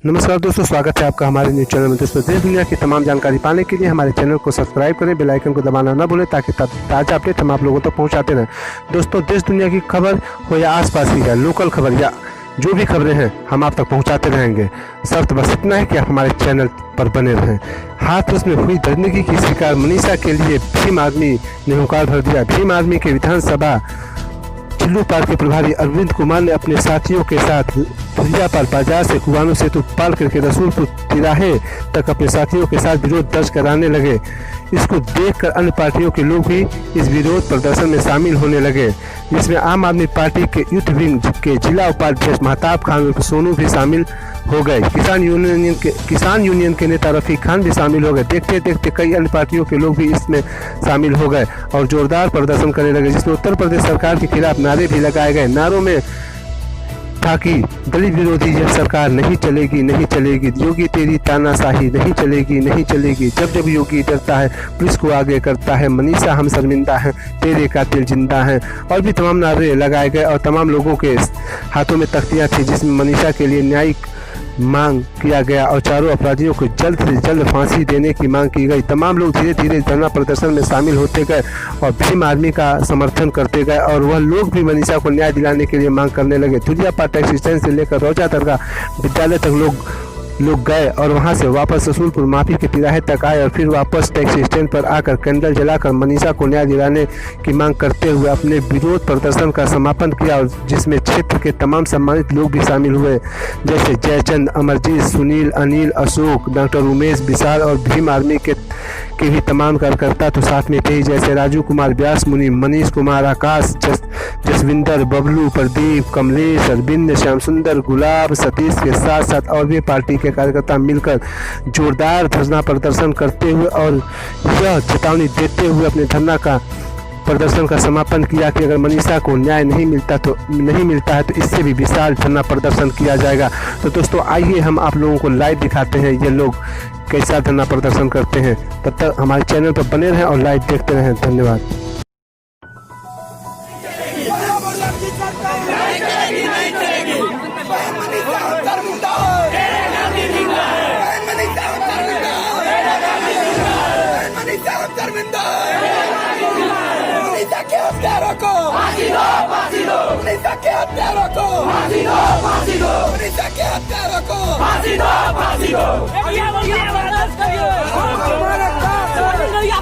नमस्कार दोस्तों, स्वागत है आपका हमारे न्यूज़ चैनल में। दोस्तों, देश दुनिया की तमाम जानकारी पाने के लिए हमारे चैनल को सब्सक्राइब करें, बेल आइकन को दबाना ना भूलें ताकि ताज़ा अपडेट हम आप लोगों तक पहुंचाते रहें। दोस्तों, देश दुनिया की खबर हो या आसपास की है, लोकल खबर या जो भी खबरें हैं हम आप तक पहुंचाते रहेंगे। शर्त बस इतना है कि आप हमारे चैनल पर बने रहें। हाथरस में हुई दरिंदगी की शिकार मनीषा के लिए भीम आर्मी ने हुंकार भर दिया। भीम आर्मी के विधानसभा चिल्लू पार्क के प्रभारी अरविंद कुमार ने अपने साथियों के साथ धुरियापाल बाजार से कुवानो सेतु पाल करके रसूलपुर तिराहे तक अपने साथियों के साथ विरोध दर्ज कराने लगे। इसको देखकर अन्य पार्टियों के लोग भी इस विरोध प्रदर्शन में शामिल होने लगे, जिसमें आम आदमी पार्टी के यूथ विंग के जिला उपाध्यक्ष महताब खान और सोनू भी शामिल हो गए। किसान यूनियन के नेता रफीक खान भी शामिल हो गए। देखते देखते कई अन्य पार्टियों के लोग भी इसमें शामिल हो गए और जोरदार प्रदर्शन करने लगे, जिसमें उत्तर प्रदेश सरकार के खिलाफ नारे भी लगाए गए। नारों में था कि दलित विरोधी यह सरकार नहीं चलेगी, नहीं चलेगी, योगी तेरी तानाशाही नहीं चलेगी, नहीं चलेगी, जब जब योगी डरता है पुलिस को आगे करता है, मनीषा हम शर्मिंदा हैं, तेरे कातिल जिंदा हैं, और भी तमाम नारे लगाए गए। और तमाम लोगों के हाथों में तख्तियां थी जिसमें मनीषा के लिए न्यायिक मांग किया गया और चारों अपराधियों को जल्द से जल्द फांसी देने की मांग की गई। तमाम लोग धीरे धीरे धरना प्रदर्शन में शामिल होते गए और भीम आर्मी का समर्थन करते गए और वह लोग भी मनीषा को न्याय दिलाने के लिए मांग करने लगे। धुरियापाल टैक्सी स्टैंड से लेकर रोजा दरगाह विद्यालय तक लोग गए और वहां से वापस रसूलपुर माफी के तिराहे तक आए और फिर वापस टैक्सी स्टैंड पर आकर कैंडल जलाकर मनीषा को न्याय दिलाने की मांग करते हुए अपने विरोध प्रदर्शन का समापन किया, और जिसमें क्षेत्र के तमाम सम्मानित लोग भी शामिल हुए, जैसे जयचंद, अमरजीत, सुनील, अनिल, अशोक, डॉक्टर उमेश, विशाल और भीम आर्मी के भी तमाम कार्यकर्ता तो साथ में थे, जैसे राजू कुमार, व्यास मुनि, मनीष कुमार, आकाश, जसविंदर, बबलू, प्रदीप, कमलेश, अरविंद, श्याम सुंदर, गुलाब, सतीश के साथ साथ और भी पार्टी के कार्यकर्ता मिलकर जोरदार धरना प्रदर्शन करते हुए और यह चेतावनी देते हुए अपने धरना का प्रदर्शन का समापन किया कि अगर मनीषा को न्याय नहीं मिलता है तो इससे भी विशाल धरना प्रदर्शन किया जाएगा। तो दोस्तों, आइए हम आप लोगों को लाइव दिखाते हैं ये लोग कैसा धरना प्रदर्शन करते हैं। तब तक हमारे चैनल पर बने रहें और लाइव देखते रहें। धन्यवाद।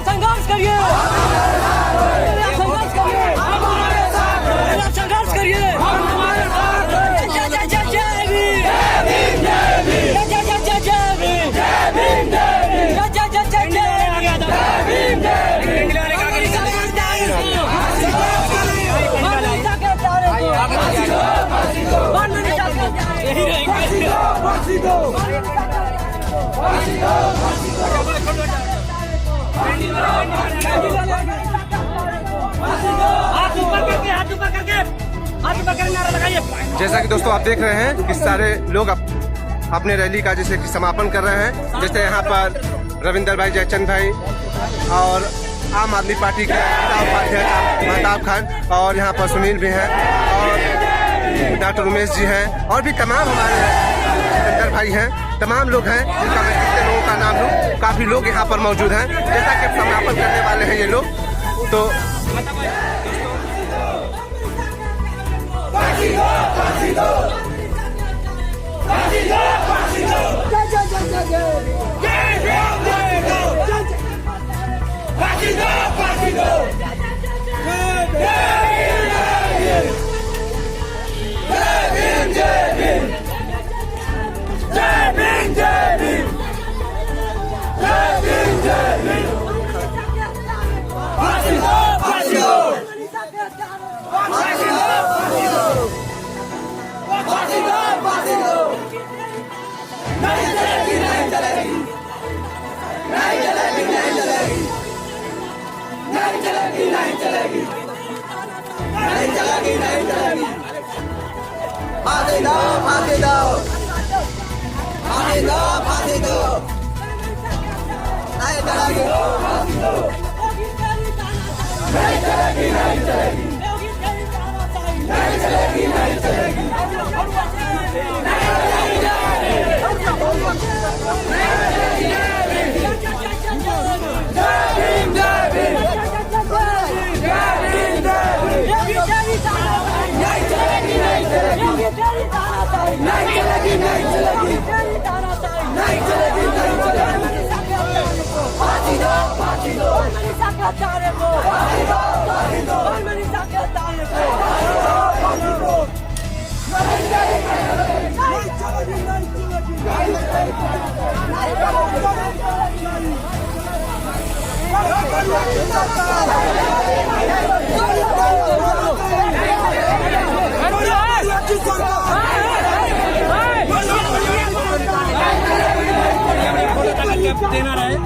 संघर्ष करिए, संघर्ष करिए। जैसा कि दोस्तों आप देख रहे हैं कि सारे लोग अपने रैली का जैसे कि समापन कर रहे हैं। जैसे यहाँ पर रविंदर भाई, जयचंद भाई और आम आदमी पार्टी के उपाध्यक्ष महताब खान और यहाँ पर सुनील भी हैं और डॉक्टर उमेश जी हैं और भी तमाम हमारे जितेंद्र भाई हैं, तमाम लोग हैं जिनका मैं कितने लोगों का नाम लूँ। काफ़ी लोग यहाँ पर मौजूद हैं। जैसा कि समापन करने वाले हैं ये लोग, तो फांसी दो, नहीं चलेगी, नहीं चलेगी, नहीं चलेगी, नहीं चलेगी, नहीं चलेगी, नहीं चलेगी। हत्यारे को और मनीषा के हत्यारे को देना रहे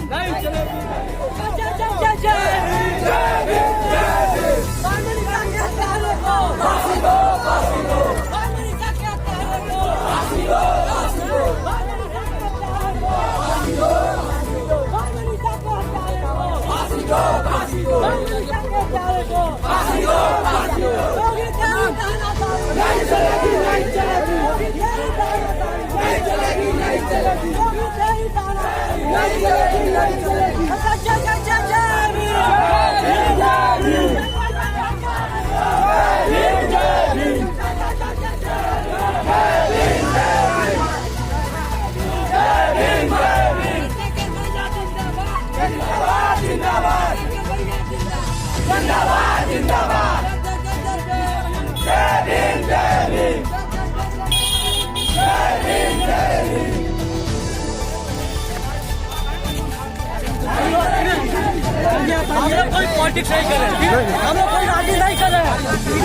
हम लोग कोई पॉलिटिक्स नहीं कर रहे, हम लोग कोई राजनीति नहीं कर रहे हैं, ठीक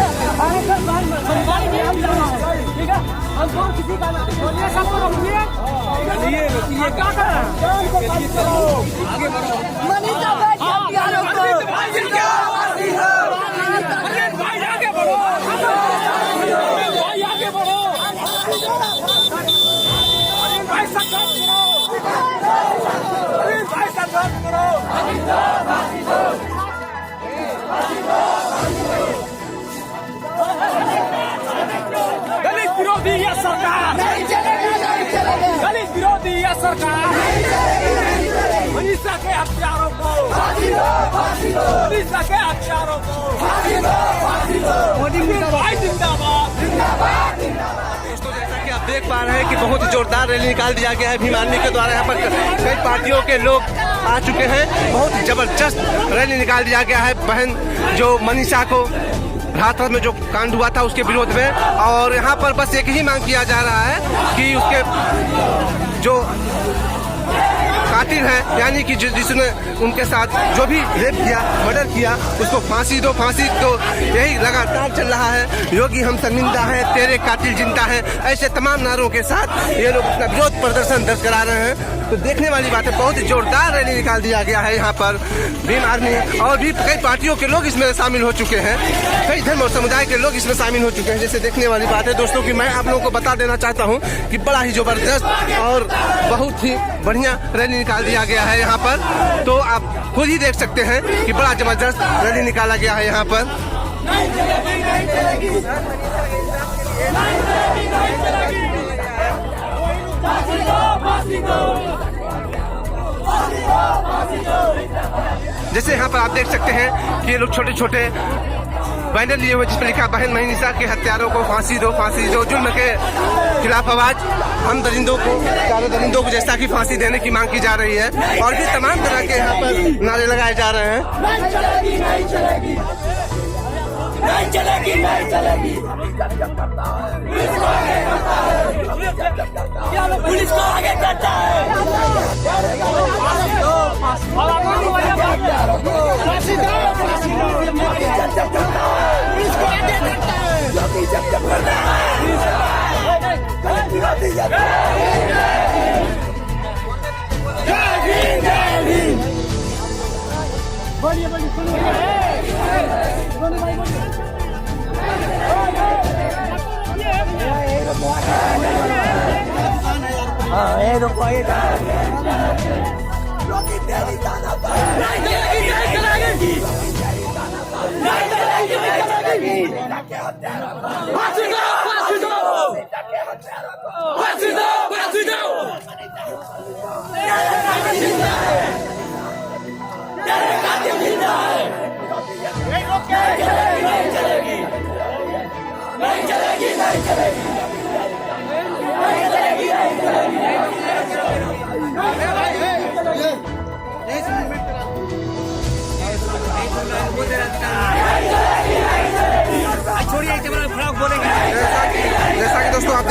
है। हम किसी का बोलिए, सबको रोकिए, ये क्या कर रहे हैं? आगे बढ़ो, मनीषा भाई आगे बढ़ो, भाई आगे बढ़ो, भाई संघर्ष करो, दलित विरोधी यह सरकार, दलित विरोधी यह सरकार, मनीषा के हत्यारों को, मनीषा के हत्यारों को, मोदी भाई जिंदाबाद। दोस्तों जैसा कि आप देख पा रहे हैं कि बहुत ही जोरदार रैली निकाल दिया गया है भीम आर्मी के द्वारा। यहाँ पर कई पार्टियों के लोग आ चुके हैं। बहुत ही जबरदस्त रैली निकाल दिया गया है बहन जो मनीषा को रात में जो कांड हुआ था उसके विरोध में। और यहाँ पर बस एक ही मांग किया जा रहा है कि उसके जो कातिल है यानी कि जिसने उनके साथ जो भी रेप किया, मर्डर किया, उसको फांसी दो, फांसी तो यही लगातार चल रहा है। योगी हम शर्मिंदा है, तेरे कातिल जिंदा है, ऐसे तमाम नारों के साथ ये लोग अपना विरोध प्रदर्शन दर्ज करा रहे हैं। तो देखने वाली बात है, बहुत ही जोरदार रैली निकाल दिया गया है यहाँ पर भीम आर्मी। और भी कई पार्टियों के लोग इसमें शामिल हो चुके हैं, कई धर्म और समुदाय के लोग इसमें शामिल हो चुके हैं। जैसे देखने वाली बात है दोस्तों कि मैं आप लोगों को बता देना चाहता हूँ कि बड़ा ही जबरदस्त और बहुत ही बढ़िया रैली निकाल दिया गया है यहाँ पर। तो आप खुद ही देख सकते हैं कि बड़ा जबरदस्त रैली निकाला गया है यहाँ पर। जैसे यहाँ पर आप देख सकते हैं कि ये लोग छोटे छोटे बैनर लिए हुए जिस पर लिखा बहन मनीषा के हत्यारों को फांसी दो, फांसी दो, जुल्म के खिलाफ आवाज, हम दरिंदों को, चारों दरिंदों को जैसा कि फांसी देने की मांग की जा रही है। और भी तमाम तरह के यहाँ पर नारे लगाए जा रहे हैं। नहीं चलेगी, नहीं चलेगी, नहीं चलेगी, नहीं चलेगी, पुलिस को आगे करता है, बोलिए बोलिए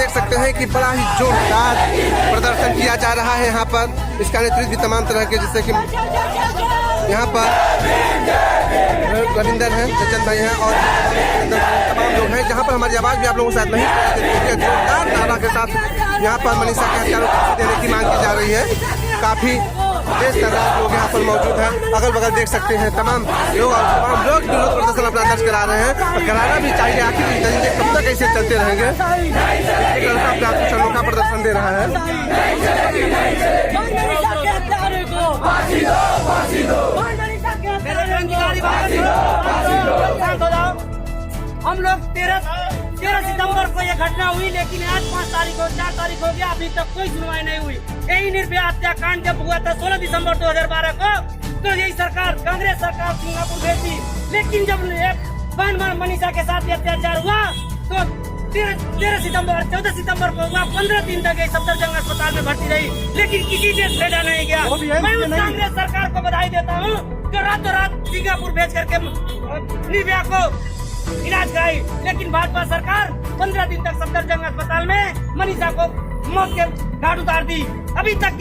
देख सकते हैं कि बड़ा ही जोरदार प्रदर्शन किया जा रहा है यहाँ पर। इसका नेतृत्व भी तमाम तरह के, जैसे कि यहाँ पर रविंदर हैं, जचन भाई हैं और तमाम लोग हैं, जहाँ पर हमारी आवाज़ भी आप लोगों के साथ नहीं है। जोरदार नारा के साथ यहाँ पर मनीषा के हत्यारों को देने की मांग की जा रही है। काफ़ी तेज तादाद लोग यहाँ पर मौजूद हैं। अगल बगल देख सकते हैं तमाम लोग विरोध प्रदर्शन अपना दर्ज करा रहे हैं और कराना भी चाहिए। आखिर जंजीरें कब तक ऐसे चलते रहेंगे। एक लड़का अपना कुछ अनोखा प्रदर्शन दे रहा है। हम लोग 13 सितंबर को ये घटना हुई, लेकिन आज 4 तारीख हो गया, अभी तक कोई सुनवाई नहीं हुई। यही निर्भया हत्याकांड जब हुआ था 16 दिसंबर 2012 को, तो यही सरकार, कांग्रेस सरकार सिंगापुर भेजी। लेकिन जब मनीषा के साथ अत्याचार हुआ तो 13 सितंबर 14 सितंबर को हुआ, 15 दिन तक सफदरजंग अस्पताल में भर्ती रही, लेकिन किसी से भेजा नहीं गया। मैं उस कांग्रेस सरकार को बधाई देता हूँ जो रातों रात सिंगापुर भेज करके निर्भया को इलाज कराई। लेकिन भाजपा सरकार 15 दिन तक सफदरजंग अस्पताल में मनीषा को मौत के घाट उतार दी। अभी तक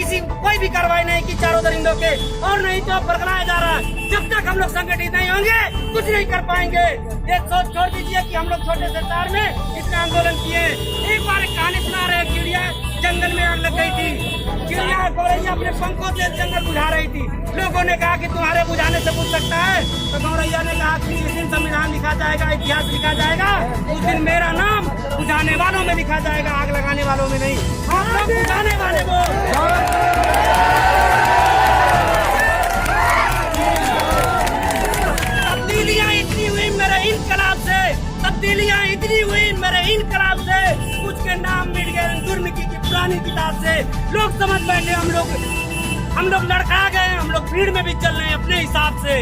कोई भी कार्रवाई नहीं की चारों दरिंदों के, और नहीं तो बरगलाया जा रहा है। जब तक हम लोग संगठित नहीं होंगे कुछ नहीं कर पाएंगे। एक सोच छोड़ दीजिए कि हम लोग छोटे से शहर में इतना आंदोलन किए। एक बार कहानी सुना रहे, चिड़िया जंगल में आग लग गई थी, चिड़िया गौरैया अपने पंखों से जंगल बुझा रही थी। लोगों ने कहा कि तुम्हारे बुझाने से बुझ सकता है, तो गौरैया ने कहा कि जिस दिन संविधान लिखा जाएगा, इतिहास लिखा जाएगा, उस दिन मेरा नाम बुझाने वालों में लिखा जाएगा, आग लगाने वालों में नहीं। हम लोग बुझाने वाले को तब्दीलियां इतनी हुई मेरे इनकलाब से, कुछ के नाम मिट गए जुर्म की पुरानी किताब से। लोग समझ बैठे हम लोग लड़का गए, हम लोग भीड़ में भी चल रहे हैं अपने हिसाब से।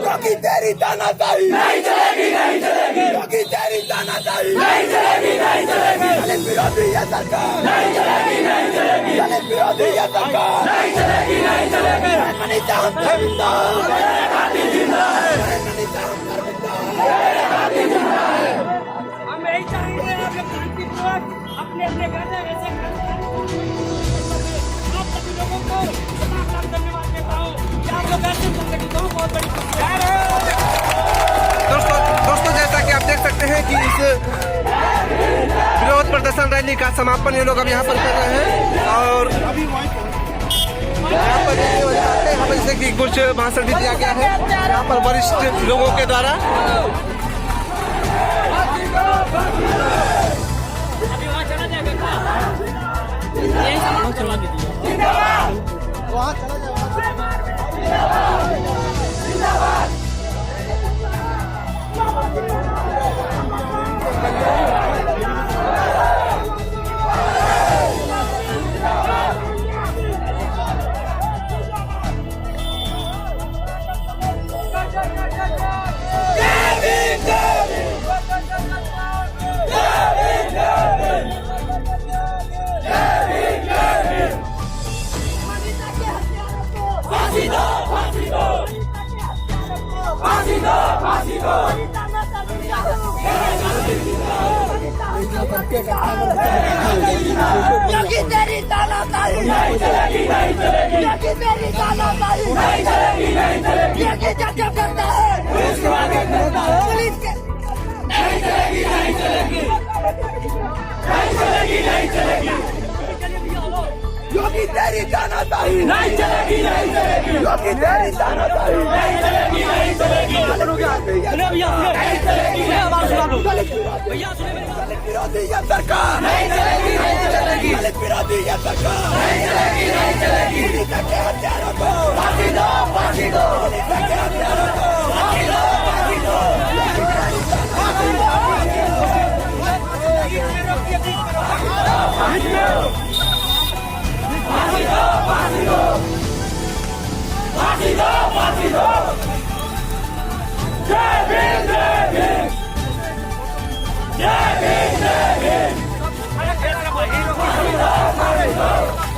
क्योंकि तेरी तानाशाही नहीं चलेगी, नहीं चलेगी। क्योंकि तेरी तानाशाही नहीं चलेगी, नहीं चलेगी। दलित विरोधी ये सरकार नहीं चलेगी, नहीं चलेगी। दलित विरोधी ये सरकार नहीं चलेगी, नहीं चलेगी। मनीषा हम जिंदा, मेरे खातिर जिंदा है। मनीषा हम जिंदा है। हम यही चाहेंगे आप लोग शांतिपूर्वक अपने घर में ऐसे आप सभी लोगों को तमाम धन्यवाद देता हूँ। आप लोग ऐसे संगठित हो, बहुत बड़ी दोस्तों जैसा कि आप देख सकते हैं कि इस विरोध प्रदर्शन रैली का समापन ये लोग अब यहाँ पर कर रहे हैं। और यहाँ पर जैसे कि कुछ भाषण भी दिया गया है यहाँ पर वरिष्ठ लोगों के द्वारा। क्योंकि तेरी तानाशाही नहीं चलेगी, नहीं चलेगी। क्योंकि तेरी तानाशाही नहीं चलेगी, नहीं चलेगी। क्योंकि क्या करता है पुलिस के नहीं चलेगी, नहीं चलेगी, नहीं चलेगी, नहीं चलेगी। क्योंकि तेरी तानाशाही नहीं चलेगी, नहीं चलेगी। क्योंकि तेरी तानाशाही नहीं चलेगी, नहीं चलेगी। विरोधी ये सरकार नहीं चलेगी, नहीं चलेगी। दलित विरोधी ये सरकार नहीं चलेगी, नहीं चलेगी। मनीषा के हत्यारों को फांसी दो, फांसी दो। मनीषा के हत्यारों को फांसी दो, फांसी दो। फांसी दो, फांसी दो, फांसी दो। जय भीम, जय भीम, जय भीम, जय भीम।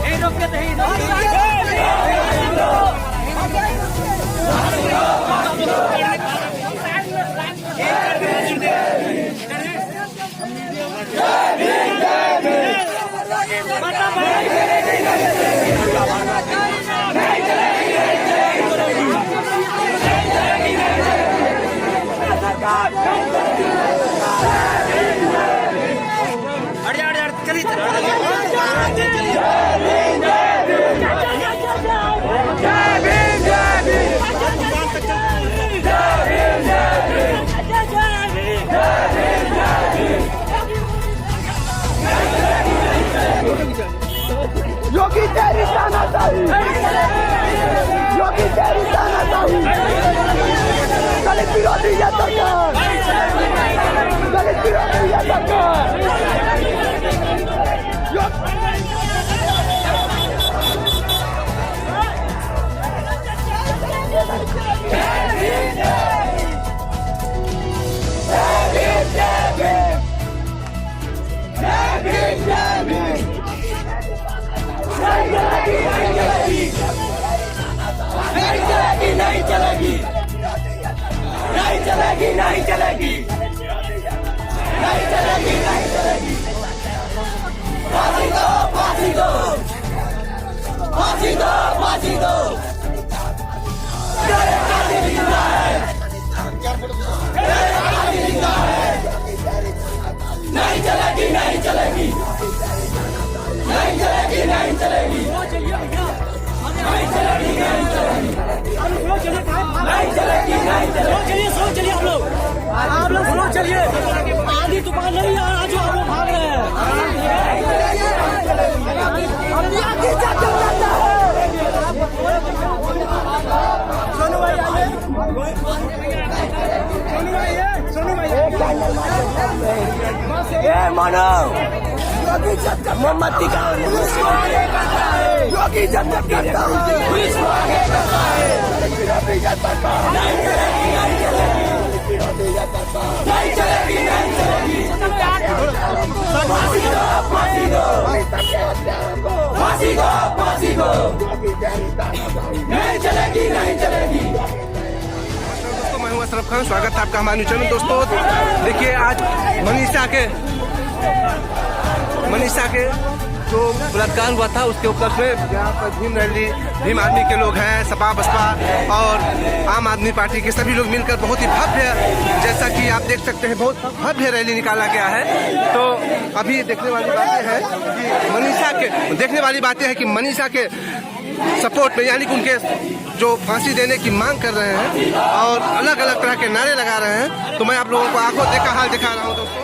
नहीं रोकते चलिए आप लोग स्लो चलिए, आधी दुकान नहीं आ जो हम भाग रहे हैं। सोनू भाई आइए, सोनू भाई मानो मोमबत्ती का योगी जब तक करता हूँ पुलिस को आगे करता है। नहीं चलेगी, नहीं चलेगी। फांसी दो, फांसी दो, फांसी दो, फांसी दो। नहीं चलेगी, नहीं चलेगी। दोस्तों मैं हूं अशरफ खान, स्वागत है आपका हमारे चैनल। दोस्तों देखिए आज मनीषा के जो बलात्कार हुआ था उसके ऊपर में यहाँ पर भीम रैली, भीम आर्मी के लोग हैं, सपा बसपा और आम आदमी पार्टी के सभी लोग मिलकर बहुत ही भव्य, जैसा कि आप देख सकते हैं, बहुत भव्य रैली निकाला गया है। तो अभी देखने वाली बातें हैं कि मनीषा के सपोर्ट में, यानी कि उनके जो फांसी देने की मांग कर रहे हैं और अलग अलग तरह के नारे लगा रहे हैं। तो मैं आप लोगों को आंखों देखा हाल दिखा रहा हूँ दोस्तों।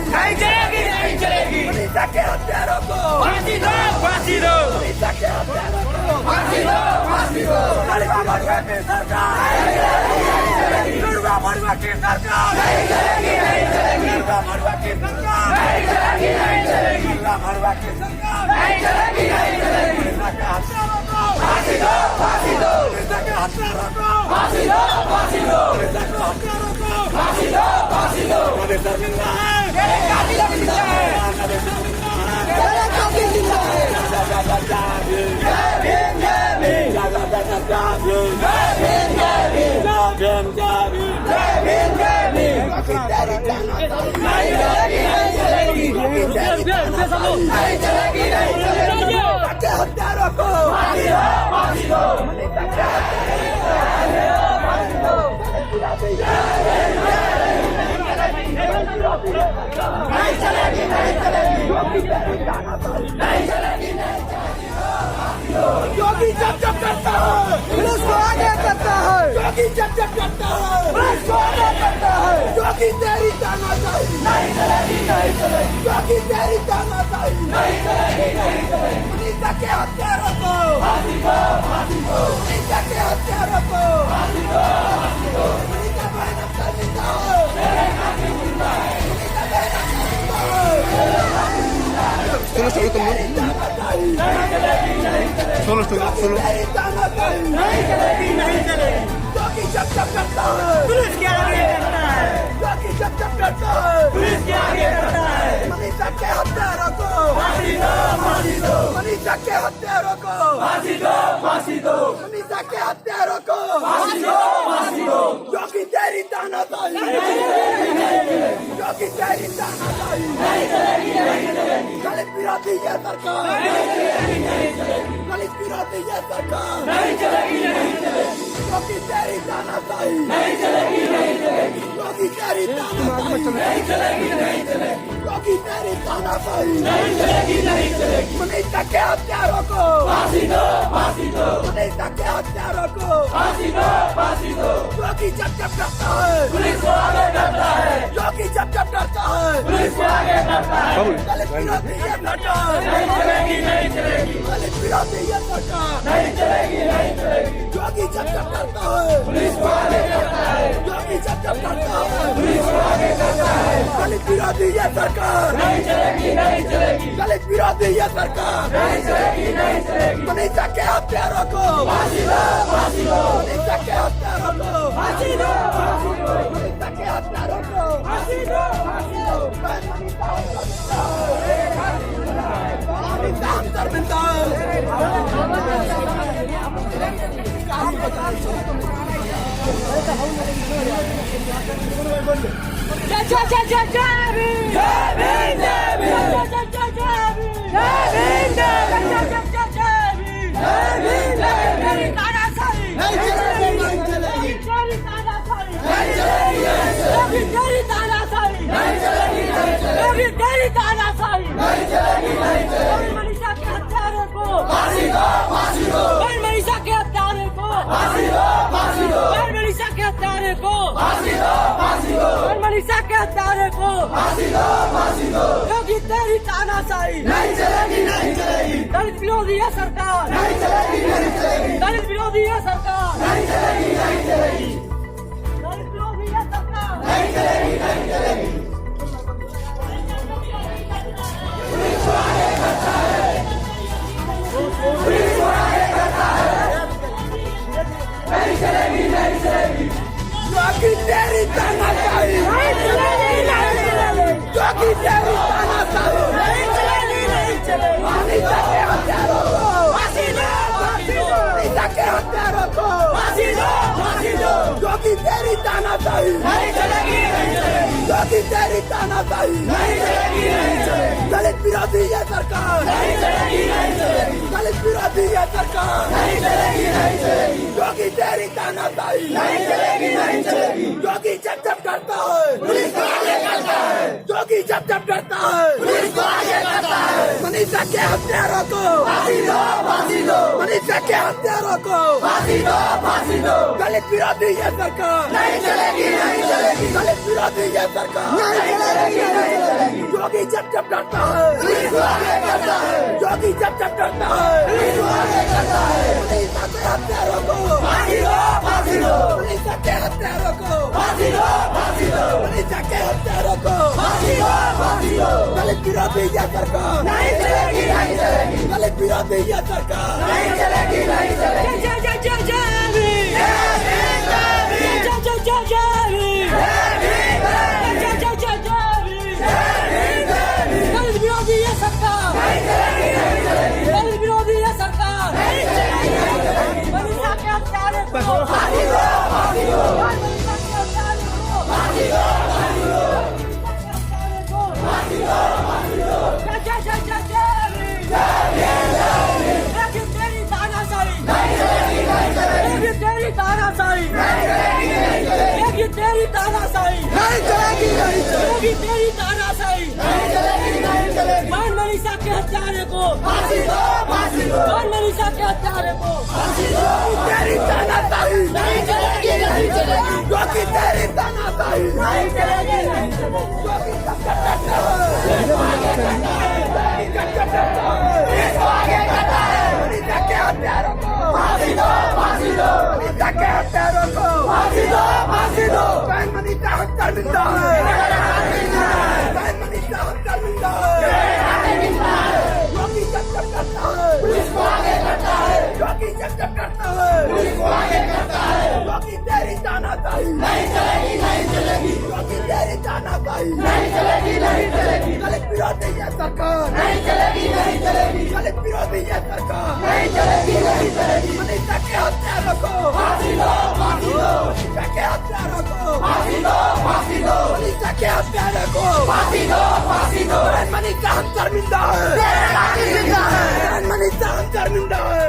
नहीं चलेगी, नहीं चलेगी। मनीषा के हत्यारों को फांसी दो, फांसी दो। मनीषा के हत्यारों को फांसी दो, फांसी दो। गड़वा मड़वा की सरकार नहीं चलेगी, गड़वा मड़वा की सरकार नहीं चलेगी, नहीं चलेगी। गड़वा मड़वा की सरकार नहीं चलेगी, नहीं चलेगी। गड़वा मड़वा की सरकार नहीं चलेगी, नहीं चलेगी। मनीषा के हत्यारों को फांसी दो, फांसी दो। मनीषा के हत्यारों को फांसी दो, फांसी दो। मनीषा के हत्यारों को फांसी दो, फांसी दो। मनीषा जिंदा है, जिंदा है। हत्यारों को फांसी दो, नहीं चलेगी, नहीं चलेगी। नहीं चलेगी, नहीं चलेगी। योगी जब जब करता है पुलिस को आगे करता है। योगी जब जब करता है पुलिस को आगे करता है। योगी तेरी तानाशाही नहीं चलेगी, नहीं चलेगी। योगी तेरी तानाशाही नहीं चलेगी, नहीं चलेगी। मनीषा के हत्यारों को फांसी दो, फांसी दो। मनीषा के हत्यारों को फांसी दो, फांसी दो। मनीषा बहन अब तक जिंदा है, मेरे काफी जिंदा है। मनीषा बहन अब तक जिंदा है, मेरे काफी जिंदा है। सुनो सुनो तुम लोग, सुनो सुनो सुनो। नहीं चलेगी, नहीं चलेगी। योगी जब जब करता है पुलिस के आगे करता है, योगी जब जब करता है पुलिस के आगे करता है। मनीषा के हत्यारों को फांसी दो, फांसी दो। मनीषा के हत्यारों को फांसी दो, फांसी दो। मनीषा के हत्यारों को फांसी दो, फांसी दो। योगी तेरी तानाशाही नहीं चलेगी, नहीं चलेगी। योगी तेरी तानाशाही नहीं चलेगी, नहीं चलेगी। विरोधी ये सरकार दलित विरोधी ये सरकार क्योंकि तेरी तानाशाही क्योंकि तेरी तानाशाही क्योंकि तेरी तानाशाही मनीषा के हत्यारों को मनीषा के हत्यारों को क्योंकि जब करता है पुलिस को आगे करता है क्योंकि जब करता है पुलिस को आगे करता है दलित विरोधी ये सरकार नहीं चलेगी दलित विरोधी ये सरकार नहीं चलेगी क्योंकि जब करता है पुलिस को आगे करता है क्योंकि जब करता है पुलिस को आगे करता है दलित विरोधी ये सरकार नहीं चलेगी दलित विरोधी ये सरकार नहीं चलेगी मनीषा के हत्यारों को फांसी दो मनीषा के हत्यारों को फांसी दो मनीषा के हत्यारों को फांसी दो मनीषा हम शर्मिंदा मनीषा के हत्यारे को मनीषा के हत्यारे को मनीषा के हत्यारे को मनीषा के हत्यारे को क्योंकि तेरी तानाशाही नहीं चलेगी दलित विरोधी है सरकार नहीं चलेगी दलित विरोधी है सरकार नहीं चलेगी दलित विरोधी है सरकार नहीं चलेगी पुलिस को आगे करता है पुलिस को आगे करता है नहीं चलेगी क्योंकि तेरी तानाशाही नहीं चलेगी क्योंकि तेरी तानाशाही नहीं चलेगी मनीषा के हत्यारों को फांसी दो मनीषा के हत्यारों को फांसी दो क्योंकि तेरी तानाशाही नहीं चलेगी क्योंकि तेरी तानाशाही नहीं चलेगी दलित विरोधी ये सरकार नहीं चलेगी दलित विरोधी ये सरकार नहीं चलेगी क्योंकि तेरी तानाशाही नहीं चलेगी क्योंकि जब करता है पुलिस को आगे करता है क्योंकि जब करता है पुलिस को आगे करता है मनीषा के हत्यारों को फांसी दो मनीषा के हत्यारों को फांसी दो दलित विरोधी ये सरकार नहीं चलेगी दलित विरोधी ये सरकार नहीं चलेगी क्योंकि जब करता है पुलिस को आगे करता है क्योंकि जब करता है पुलिस को आगे करता है मनीषा के हत्यारों को फांसी दो मनीषा के हत्यारों को फांसी दो मनीषा के हत्यारों को फांसी दो दलित विरोधी ये सरकार नहीं चलेगी दलित विरोधी ये सरकार नहीं चलेगी दलित विरोधी ये सरकार दलित विरोधी ये सरकार मनीषा के हत्यारे को फांसी दो मनीषा के हत्यारे को फांसी दो तेरी तानाशाही नहीं चलेगी तेरी तानाशाही नहीं चलेगी तेरी तानाशाही नहीं चलेगी तेरी तानाशाही नहीं चलेगी मनीषा के हत्यारे को फांसी दो मनीषा के हत्यारे को फांसी दो तेरी तानाशाही नहीं चलेगी क्योंकि तेरी तानाशाही नहीं चलेगी आगे करता है मनीषा के हत्यारों को फांसी दो मनीषा के हत्यारों को फांसी दो मनीषा हत्या मिलता है मनीषा हत्या मिलता है क्योंकि जब करता है पुलिस को आगे करता है क्योंकि जब करता है पुलिस को आगे करता है क्योंकि तेरी तानाशाही नहीं चलेगी क्योंकि तेरी तानाशाही नहीं चलेगी दलित विरोधी ये सरकार नहीं चलेगी दलित विरोधी ये सरकार नहीं चलेगी मनीषा के हत्यारों को फांसी दो मनीषा के हत्यारों को फांसी दो मनीषा के हत्यारों को फांसी दो मनीषा हम शर्मिंदा है, मनीषा हम शर्मिंदा है,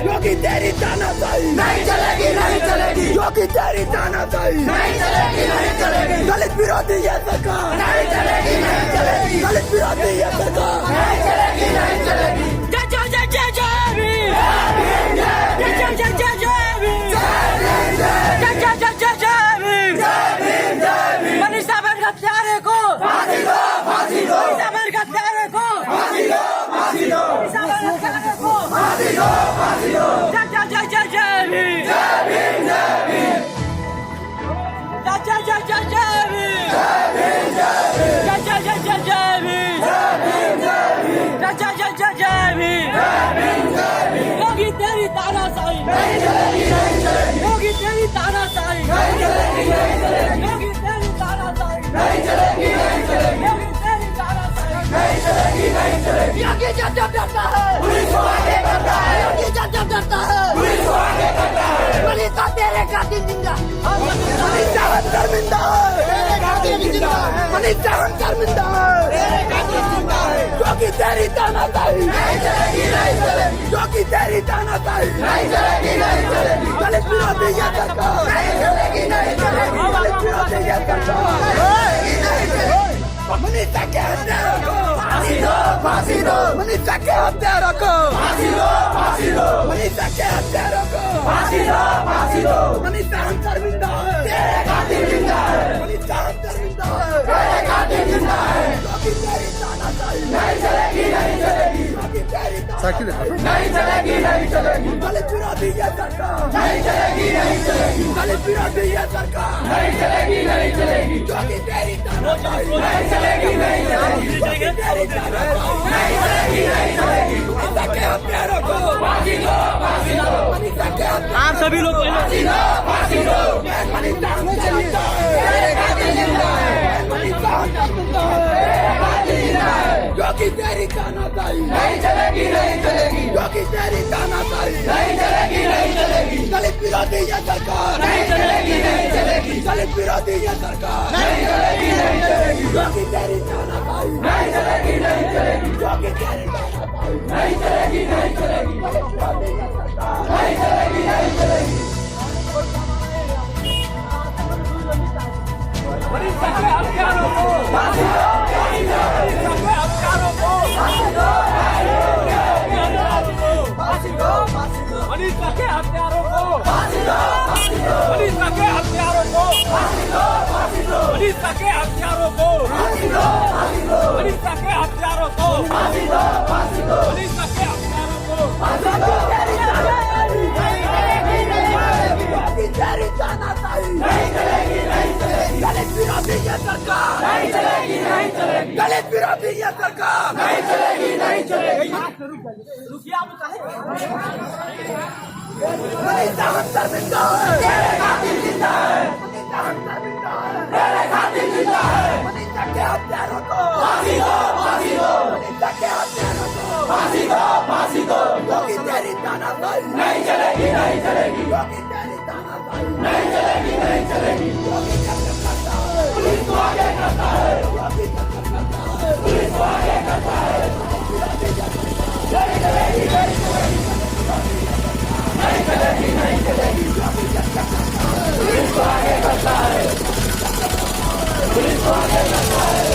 योगी तेरी तानाशाही नहीं चलेगी, नहीं चलेगी, योगी तेरी तानाशाही नहीं चलेगी, नहीं चलेगी, दलित विरोधी ये सरकार नहीं चलेगी, नहीं चलेगी, दलित विरोधी ये सरकार नहीं चलेगी, नहीं चलेगी। जय जय जय जय जय भीम, जय जय जय जय जय भीम, जय जय जय जय जय भीम, मनीषा बहन का प्यारे को फांसी दो, फांसी दो, मनीषा बहन का प्यारे को फांसी दो, फांसी दो, मनीषा बहन का प्यारे को फांसी दो, फांसी दो, जय जय जय जय जय भीम, जय भीम, जय भीम, जय जय जय जय जय भीम, जय जय जय जय जय भीम, जय जय जय जय जय भीम, योगी तेरी तानाशाही नहीं चलेगी, नहीं चलेगी, योगी तेरी तानाशाही नहीं चलेगी, नहीं चलेगी, योगी तेरी तानाशाही नहीं चलेगी, नहीं चलेगी, योगी तेरी तानाशाही नहीं चलेगी, नहीं चलेगी, योगी जब जब डरता है पुलिस को आगे करता है, योगी जब जब डरता है पुलिस को आगे करता है, मनीषा तेरे खातिर जिंदा मनीषा हम शर्मिंदा है, तेरे खातिर जिंदा मनीषा हम शर्मिंदा है, तेरे खातिर जिंदा योगी तेरी तानाशाही नहीं चलेगी, नहीं चलेगी, योगी तेरी तानाशाही नहीं चलेगी, नहीं चलेगी, दलित विरोधी ये सरकार नहीं चलेगी, नहीं चलेगी, दलित विरोधी ये सरकार नहीं चलेगी। मनीषा के हत्यारों को फांसी दो, फांसी दो, मनीषा के हत्यारों को फांसी दो, फांसी दो, मनीषा के हत्यारों को फांसी दो, फांसी दो, मनीषा हम शर्मिंदा है, तेरे खातिर जिंदा है, मनीषा हम शर्मिंदा है, तेरे खातिर जिंदा है, योगी तेरी तानाशाही नहीं चलेगी, नहीं चलेगी, योगी तेरी तानाशाही नहीं चलेगी, नहीं चलेगी, दलित विरोधी ये सरकार नहीं चलेगी, नहीं चलेगी, दलित विरोधी ये सरकार नहीं चलेगी, नहीं चलेगी, योगी तेरी तानाशाही नहीं चलेगी, नहीं चलेगी, योगी तेरी तानाशाही नहीं चलेगी, नहीं चलेगी, मनीषा के हत्यारों को फांसी दो, फांसी दो, मनीषा के हत्यारों आप सभी लोग फांसी दो, फांसी दो, मनीषा हम शर्मिंदा है, तेरे खातिर जिंदा है, मनीषा हम शर्मिंदा है, तेरे खातिर जिंदा है, योगी तेरी तानाशाही नहीं चलेगी, नहीं चलेगी, योगी तेरी तानाशाही नहीं चलेगी, नहीं चलेगी, दलित विरोधी ये सरकार नहीं चलेगी, नहीं चलेगी, दलित विरोधी ये सरकार नहीं चलेगी, नहीं चलेगी, योगी तेरी तानाशाही नहीं चलेगी, नहीं चलेगी, योगी तेरी तानाशाही नहीं चलेगी, नहीं चलेगी, दलित विरोधी ये सरकार नहीं चलेगी, नहीं चलेगी। मनीषा के हत्यारों को फांसी दो, फांसी दो, मनीषा के हत्यारों को फांसी दो, फांसी दो, फांसी दो, मनीषा के हत्यारों को फांसी दो, फांसी दो, मनीषा के हत्यारों को फांसी दो, फांसी दो, मनीषा के हत्यारों को फांसी दो, फांसी दो, मनीषा के हत्यारों को फांसी दो, फांसी दो, मनीषा के हत्यारों को फांसी दो, तेरी तानाशाही नहीं चलेगी, नहीं चलेगी, दलित विरोधी ये सरकार नहीं चलेगी, नहीं चलेगी, दलित विरोधी ये सरकार नहीं चलेगी, नहीं चलेगी। मनीषा हम शर्मिंदा है, तेरे खातिर जिंदा है, मनीषा हम शर्मिंदा है, तेरे खातिर जिंदा है, मनीषा के हत्यारों को फांसी दो, फांसी दो, मनीषा के हत्यारों को फांसी दो, फांसी दो, योगी तेरी तानाशाही नहीं चलेगी, नहीं चलेगी, योगी तेरी तानाशाही नहीं चलेगी, नहीं चलेगी, योगी जब जब करता है पुलिस को आगे करता है, योगी जब जब करता है पुलिस को आगे करता है, नहीं चलेगी, नहीं चलेगी, नहीं चलेगी, नहीं चलेगी, योगी जब जब करता है पुलिस को आगे करता है, पुलिस को आगे करता है,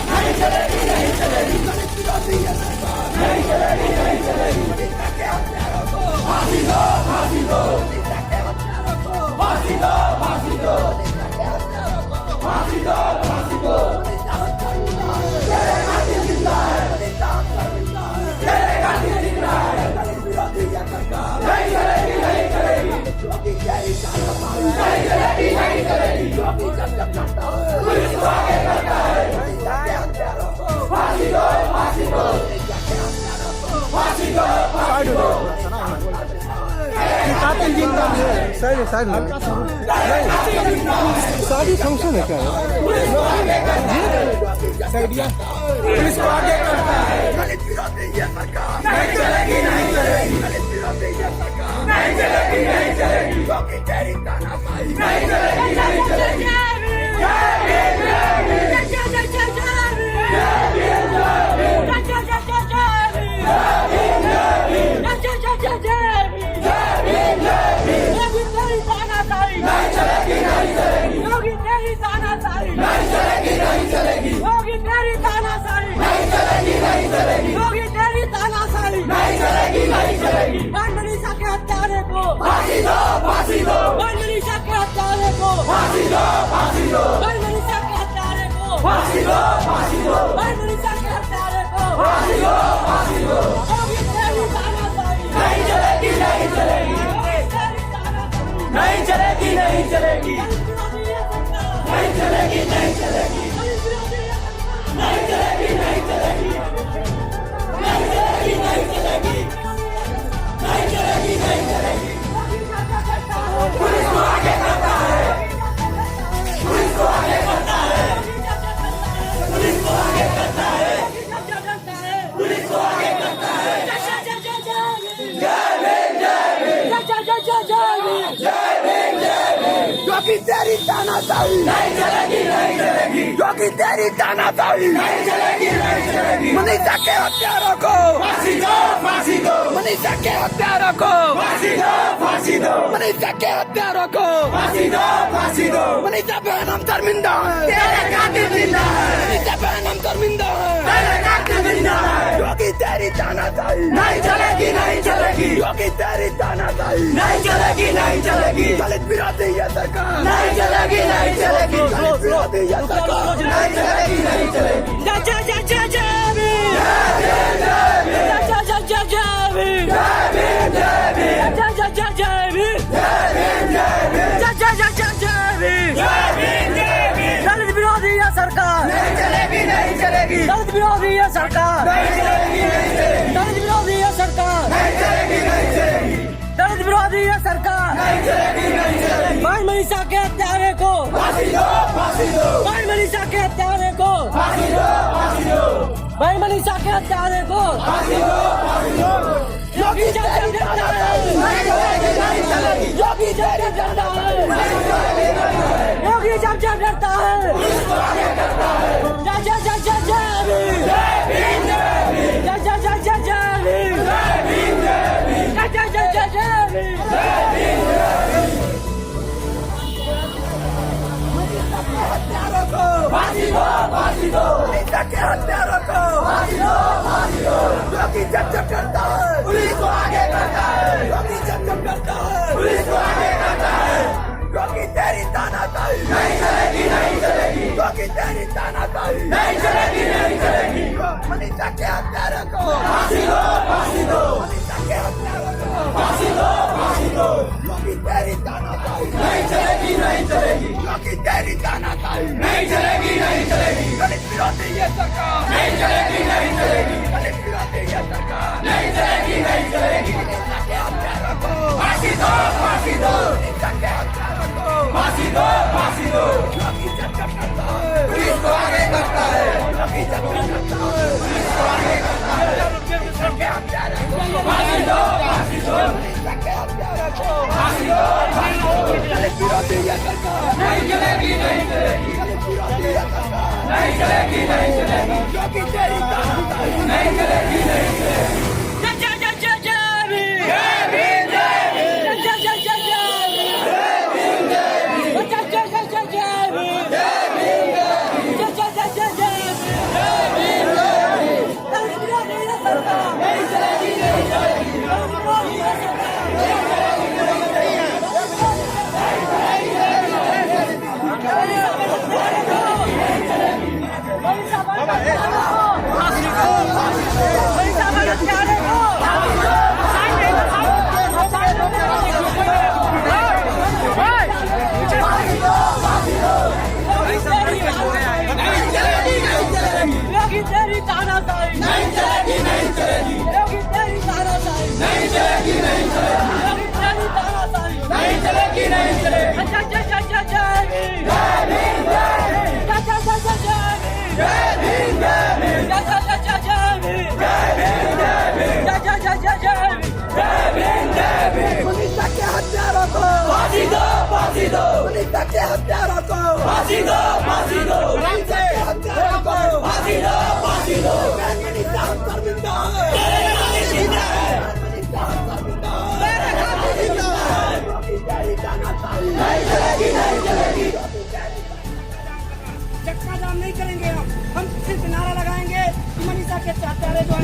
नहीं चलेगी, नहीं चलेगी, दलित विरोधी ये सरकार नहीं चलेगी, नहीं चलेगी, मनीषा के हत्यारों को फांसी दो, फांसी दो, मनीषा के हत्यारों को फांसी दो, फांसी दो, मनीषा के हत्यारों को फांसी दो, फांसी दो, मनीषा हम शर्मिंदा है, तेरे खातिर जिंदा है, मनीषा हम शर्मिंदा है, तेरे खातिर जिंदा है, दलित विरोधी ये सरकार नहीं चलेगी, नहीं चलेगी, योगी तेरी तानाशाही नहीं चलेगी, नहीं चलेगी, योगी जब जब करता है पुलिस को आगे करता है, मनीषा के हत्यारों को फांसी दो, फांसी दो, मनीषा के हत्यारों को फांसी दो, फांसी दो, कातिल जिंदा है, साइड साइड शादी फंक्शन है क्या? पुलिस को आगे करता है, दलित विरोधी ये सरकार नहीं चलेगी, नहीं चलेगी, दलित विरोधी ये सरकार नहीं चलेगी, नहीं चलेगी, योगी तेरी तानाशाही नहीं चलेगी, नहीं चलेगी, जय भीम, जय भीम, जय भीम। तानाशाही नहीं चलेगी, नहीं चलेगी। योगी तेरी तानाशाही नहीं चलेगी, नहीं चलेगी। योगी तेरी तानाशाही नहीं चलेगी, नहीं चलेगी। मनीषा के हत्यारे को फांसी दो, फांसी दो। मनीषा के हत्यारे को फांसी दो, फांसी दो। मनीषा के हत्यारे को फांसी दो, फांसी दो। मनीषा के हत्यारे को फांसी दो, फांसी दो। योगी तेरी तानाशाही नहीं चलेगी, नहीं चलेगी। नहीं चलेगी, नहीं चलेगी। नहीं चलेगी, नहीं चलेगी। नहीं चलेगी, नहीं चलेगी। नहीं चलेगी, नहीं चलेगी। नहीं चलेगी, नहीं चलेगी। पुलिस को आगे करता है, पुलिस को आगे करता है, पुलिस को आगे करता है, पुलिस को आगे करता है। योगी तेरी तानाशाही नहीं चलेगी, नहीं चलेगी। योगी तेरी तानाशाही नहीं चलेगी, नहीं चलेगी। मनीषा के हत्यारों को फांसी दो, फांसी दो। मनीषा के हत्यारों को फांसी दो, फांसी दो। मनीषा के हत्यारों को फांसी दो, फांसी दो। मनीषा बहन हम शर्मिंदा है, तेरे कातिल जिंदा है। मनीषा बहन हम शर्मिंदा है, तेरे कातिल जिंदा है। योगी तेरी तानाशाही नहीं चलेगी, नहीं चलेगी। योगी तेरी तानाशाही नहीं चलेगी, नहीं चलेगी। दलित विरोधी ये सरकार नहीं चलेगी, नहीं चलेगी। दलित विरोधी ये सरकार नहीं चलेगी, नहीं चलेगी। जय जय जय जय जय भीम, जय जय जय भीम, जय जय जय जय भीम, जय भीम जय भीम, जय जय जय जय भीम, जय भीम जय भीम, जय जय जय जय जय भीम, जय भीम जय भीम। दलित विरोधी ये सरकार नहीं चलेगी, नहीं चलेगी। दलित विरोधी ये सरकार नहीं चलेगी, नहीं चलेगी। दलित विरोधी ये सरकार नहीं चलेगी, नहीं चलेगी। दलित विरोधी ये सरकार नहीं चलेगी, नहीं चलेगी। भाई मनीषा के हत्यारे को फांसी दो, फांसी दो। भाई मनीषा के हत्यारे को फांसी दो, फांसी दो। भाई मनीषा के हत्यारे को फांसी दो, फांसी दो। योगी जब जब डरता है नहीं चलेगी, नहीं चलेगी। योगी जब जब डरता है योगी जब जब डरता है जय जय जय जय जय भीम, जय भीम जय भीम, जय जय जय जय जय भीम, जय भीम जय भीम, जय जय जय जय जय भीम, जय भीम जय भीम। हत्यारों को फांसी दो, फांसी दो। मनीषा के हत्यारों को फांसी दो, फांसी दो। योगी जब जब करता है पुलिस को आगे करता है। योगी जब जब करता है पुलिस को आगे करता है। योगी तेरी तानाशाही नहीं चलेगी, नहीं चलेगी। योगी तेरी तानाशाही नहीं चलेगी, नहीं चलेगी। मनीषा के हत्यारों को फांसी दो, फांसी दो। मनीषा के हत्यारों को फांसी दो, फांसी दो। योगी तेरी तानाशाही नहीं चलेगी, नहीं चलेगी। योगी तेरी तानाशाही नहीं चलेगी, नहीं चलेगी। दलित विरोधी ये सरकार नहीं चलेगी, नहीं चलेगी। दलित विरोधी ये सरकार नहीं चलेगी, नहीं चलेगी। मनीषा के हत्यारों को फांसी दो, फांसी दो। मनीषा के हत्यारों को फांसी दो, फांसी दो। योगी जब जब करता है पुलिस को आगे करता है। योगी जब जब करता है पुलिस को आगे करता है। मनीषा के हत्यारों को फांसी दो, फांसी दो। मनीषा के हत्यारों को फांसी दो, फांसी दो। दलित विरोधी ये सरकार नहीं चलेगी, नहीं चलेगी। दलित विरोधी ये सरकार नहीं चलेगी, नहीं चलेगी। योगी तेरी तानाशाही नहीं चलेगी, नहीं चलेगी। जय जय जय जय जय भीम, जय भीम जय भीम, जय जय जय जय जय भीम, जय भीम जय भीम, जय जय जय जय जय भीम, जय भीम जय भीम, जय जय जय जय जय भीम, जय भीम जय भीम। दलित विरोधी ये सरकार नहीं चलेगी, नहीं चलेगी। दलित विरोधी ये सरकार योगी तेरी तानाशाही नहीं चलेगी, नहीं चलेगी। योगी तेरी तानाशाही नहीं चलेगी, नहीं चलेगी। योगी तेरी तानाशाही नहीं चलेगी, नहीं चलेगी। जय जय जय जय जय भीम, जय भीम जय भीम, जय जय जय जय जय भीम, जय भीम जय भीम, जय जय जय जय जय भीम, जय भीम जय भीम, जय जय जय जय जय भीम, जय भीम जय भीम। मनीषा के हत्यारों को फांसी दो, फांसी दो। मनीषा के हत्यारों को फांसी दो, फांसी दो। मनीषा के हत्यारों को फांसी दो, फांसी दो। मनीषा हम शर्मिंदा है, तेरे कातिल जिंदा है। मनीषा हम शर्मिंदा है, तेरे कातिल जिंदा है। योगी तेरी तानाशाही नहीं चलेगी, नहीं चलेगी। योगी तेरी चक्का जाम नहीं करेंगे। हम सिर्फ नारा लगाएंगे कि मनीषा के चाचारे जो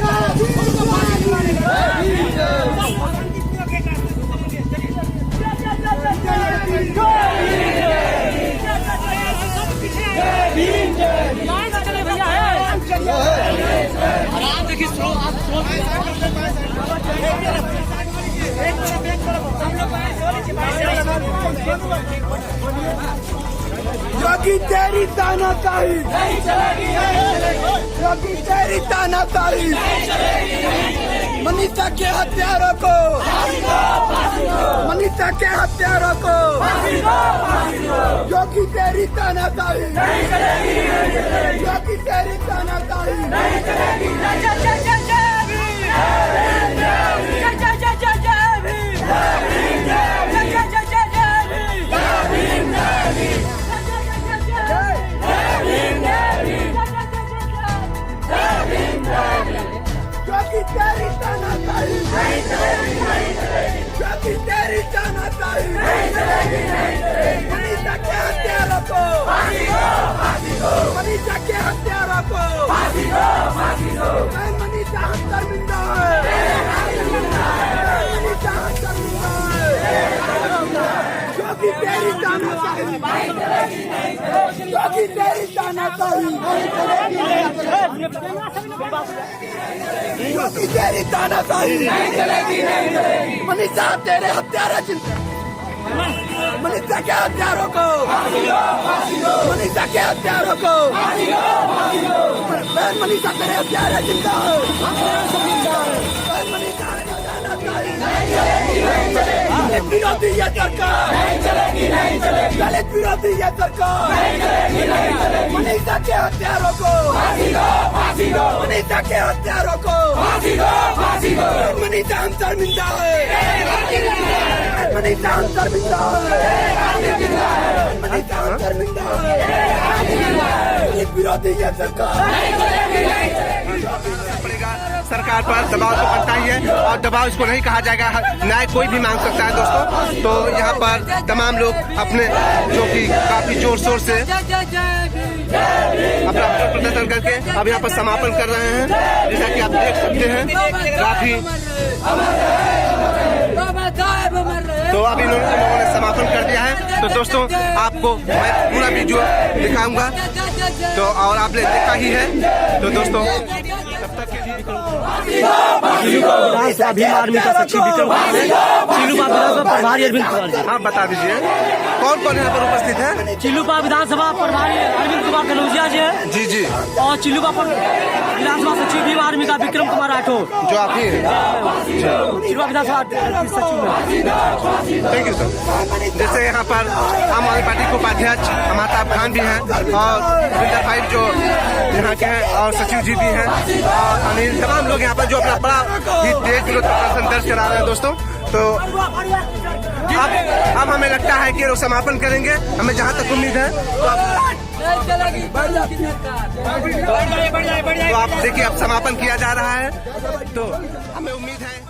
योगी तेरी तानाशाही नहीं चलेगी, योगी तेरी तानाशाही मनीषा के हत्यारों को, मनीषा के हत्यारों को, योगी तेरी तानाशाही नहीं चलेगी, योगी तेरी तानाशाही नहीं चलेगी। योगी तेरी तानाशाही नहीं चलेगी, योगी तेरी तानाशाही नहीं चलेगी, मनीषा के हत्यारों को, मनीषा के हत्यारों को, मनीषा हत्यारिंदा है, मनीषा हत्यारिंदा है। योगी तेरी तानाशाही नहीं चलेगी, योगी तेरी तानाशाही नहीं चलेगी, योगी तेरी तानाशाही नहीं चलेगी, मनीषा तेरे हत्यारे मनीषा के हत्यारों को, मनीषा के हत्यारों को, मनीषा तेरे हत्यारे जिंदा है, मनीषा दलित विरोधी ये सरकार नहीं चलेगी, नहीं चलेगी, दलित विरोधी ये सरकार नहीं चलेगी, नहीं चलेगी, मनीषा के हत्यारों को फांसी दो, फांसी दो, मनीषा के हत्यारों को फांसी दो, फांसी दो, मनीषा हम शर्मिंदा है, मनीषा हम शर्मिंदा है, मनीषा हम शर्मिंदा है, दलित विरोधी ये सरकार नहीं चलेगी, नहीं चलेगी। सरकार पर दबाव तो बनता ही है और दबाव इसको नहीं कहा जाएगा, न्याय कोई भी मांग सकता है दोस्तों। तो यहाँ पर तमाम लोग अपने जो कि काफी जोर शोर से अपना प्रदर्शन करके अब यहाँ पर समापन कर रहे हैं, जैसा कि आप देख सकते हैं काफी। तो अभी इन लोगों ने समापन कर दिया है। तो दोस्तों आपको मैं पूरा वीडियो दिखाऊंगा, तो और आपने देखा ही है। तो दोस्तों तब तक के लिए भीम आर्मी का सचिव विक्रम कुमार है, चिलूपा विधानसभा प्रभारी अरविंद कुमार जी। आप बता दीजिए कौन कौन यहाँ पर उपस्थित है। चिलूपा विधानसभा प्रभारी अरविंद कुमार कनौजिया जी है जी जी, और चिलूपा विधानसभा सचिव भीम आर्मी का विक्रम कुमार राठौर जो आप ही हैं। चिलूपा विधानसभा सचिव है। Thank you sir. जैसे यहाँ पर आम आदमी पार्टी के उपाध्यक्ष अमिताभ खान भी हैं और रविंदर भाई जो यहाँ के हैं और सचिव जी भी हैं और अनिल, तमाम लोग यहाँ पर जो अपना बड़ा ही तेज विरोध प्रदर्शन दर्ज करा रहे हैं दोस्तों। तो अब हमें लगता है कि लोग समापन करेंगे, हमें जहाँ तक उम्मीद है। तो आप देखिए अब समापन किया जा रहा है, तो हमें उम्मीद है